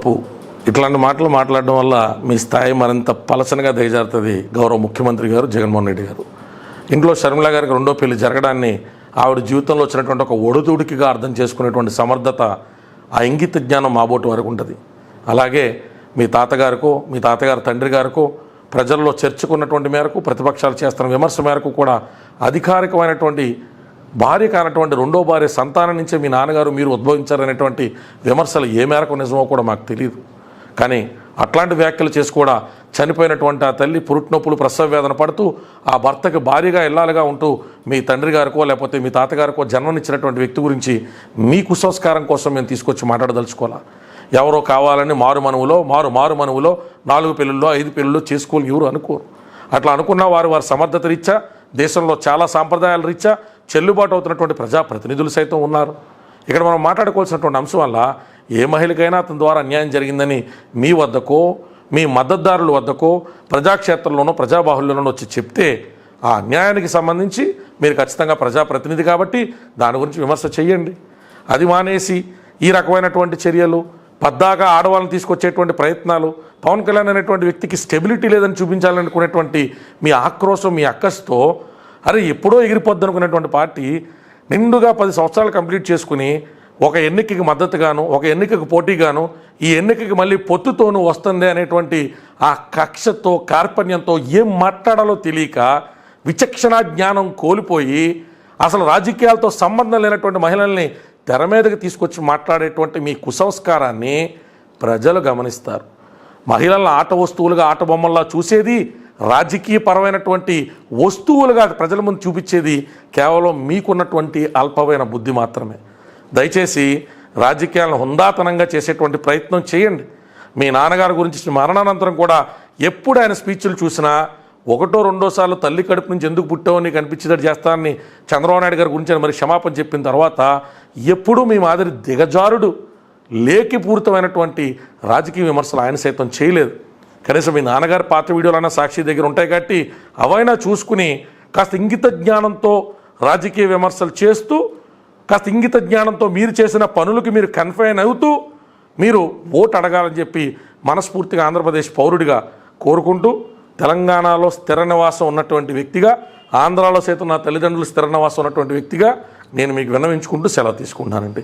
తప్పు. ఇట్లాంటి మాటలు మాట్లాడడం వల్ల మీ స్థాయి మరింత పలచనగా దిగజారుతుంది. గౌరవ ముఖ్యమంత్రి గారు జగన్మోహన్ రెడ్డి గారు ఇంట్లో షర్మిల గారికి రెండో పెళ్లి జరగడాన్ని ఆవిడ జీవితంలో వచ్చినటువంటి ఒక ఒడుదుడికిగా అర్థం చేసుకునేటువంటి సమర్థత, ఆ ఇంగిత జ్ఞానం మాబోటి వరకు ఉంటుంది. అలాగే మీ తాతగారి తండ్రి గారికో ప్రజల్లో చర్చకున్నటువంటి మేరకు, ప్రతిపక్షాలు చేస్తున్న విమర్శ మేరకు కూడా అధికారికమైనటువంటి భార్య కానటువంటి రెండో భార్య సంతానం నుంచే మీ నాన్నగారు మీరు ఉద్భవించారనేటువంటి విమర్శలు ఏ మేరకు నిజమో కూడా మాకు తెలియదు. కానీ అట్లాంటి వ్యాఖ్యలు చేసి కూడా చనిపోయినటువంటి ఆ తల్లి పురుట్నొప్పులు, ప్రసవ వేదన పడుతూ ఆ భర్తకి భార్యగా ఇల్లాలుగా ఉంటూ మీ తండ్రి గారికో లేకపోతే మీ తాతగారికో జన్మనిచ్చినటువంటి వ్యక్తి గురించి మీ కుసంస్కారం కోసం మేము తీసుకొచ్చి మాట్లాడదలుచుకోవాలా? ఎవరో కావాలని మారు మనువులో 4 పెళ్ళిళ్ళు 5 పెళ్ళిళ్ళు చేసుకోవాలి ఎవరు అనుకోరు. అట్లా అనుకున్న వారి సమర్థత రీత్యా దేశంలో చాలా సాంప్రదాయాల రీత్యా చెల్లుబాటు అవుతున్నటువంటి ప్రజాప్రతినిధులు సైతం ఉన్నారు. ఇక్కడ మనం మాట్లాడుకోవాల్సినటువంటి అంశం వల్ల ఏ మహిళకైనా అతని ద్వారా అన్యాయం జరిగిందని మీ వద్దకో మీ మద్దతుదారుల వద్దకో ప్రజాక్షేత్రంలోనో ప్రజాబాహుల్యంలోనో వచ్చి చెప్తే ఆ అన్యాయానికి సంబంధించి మీరు ఖచ్చితంగా ప్రజాప్రతినిధి కాబట్టి దాని గురించి విమర్శ చేయండి. అది మానేసి ఈ రకమైనటువంటి చర్యలు, పద్దాగా ఆడవాళ్ళని తీసుకొచ్చేటువంటి ప్రయత్నాలు, పవన్ కళ్యాణ్ అనేటువంటి వ్యక్తికి స్టెబిలిటీ లేదని చూపించాలనుకునేటువంటి మీ ఆక్రోశం, మీ అక్కస్తో అరే ఎప్పుడో ఎగిరిపోద్ది అనుకునేటువంటి పార్టీ నిండుగా 10 సంవత్సరాలు కంప్లీట్ చేసుకుని ఒక ఎన్నికకి మద్దతుగాను, ఒక ఎన్నికకు పోటీగాను, ఈ ఎన్నికకి మళ్ళీ పొత్తుతోనూ వస్తుంది అనేటువంటి ఆ కక్షతో, కార్పణ్యంతో ఏం మాట్లాడాలో తెలియక విచక్షణా జ్ఞానం కోల్పోయి అసలు రాజకీయాలతో సంబంధం లేనటువంటి మహిళల్ని తెర మీదకి తీసుకొచ్చి మాట్లాడేటువంటి మీ కుసంస్కారాన్ని ప్రజలు గమనిస్తారు. మహిళలను ఆట వస్తువులుగా, ఆట బొమ్మల్లా చూసేది, రాజకీయపరమైనటువంటి వస్తువులుగా ప్రజల ముందు చూపించేది కేవలం మీకున్నటువంటి అల్పమైన బుద్ధి మాత్రమే. దయచేసి రాజకీయాలను హుందాతనంగా చేసేటువంటి ప్రయత్నం చేయండి. మీ నాన్నగారి గురించి మరణానంతరం కూడా ఎప్పుడు ఆయన స్పీచ్లు చూసినా 1-2 సార్లు తల్లి కడుపు నుంచి ఎందుకు పుట్టావో నీకు అనిపించేది చేస్తానని చంద్రబాబు నాయుడు గారి గురించి మరి క్షమాపణ చెప్పిన తర్వాత ఎప్పుడూ మీ మాదిరి దిగజారుడు, లేఖిపూరితమైనటువంటి రాజకీయ విమర్శలు ఆయన సైతం చేయలేదు. కనీసం మీ నాన్నగారి పాత వీడియోలైనా సాక్షి దగ్గర ఉంటాయి కాబట్టి అవైనా చూసుకుని కాస్త ఇంగిత జ్ఞానంతో రాజకీయ విమర్శలు చేస్తూ, కాస్త ఇంగిత జ్ఞానంతో మీరు చేసిన పనులకి మీరు కన్ఫైన్ అవుతూ మీరు ఓటు అడగాలని చెప్పి మనస్ఫూర్తిగా ఆంధ్రప్రదేశ్ పౌరుడిగా కోరుకుంటూ, తెలంగాణలో స్థిర నివాసం ఉన్నటువంటి వ్యక్తిగా, ఆంధ్రాలో సైతం నా తల్లిదండ్రులు స్థిర నివాసం ఉన్నటువంటి వ్యక్తిగా నేను మీకు విన్నవించుకుంటూ సెలవు తీసుకుంటానండి.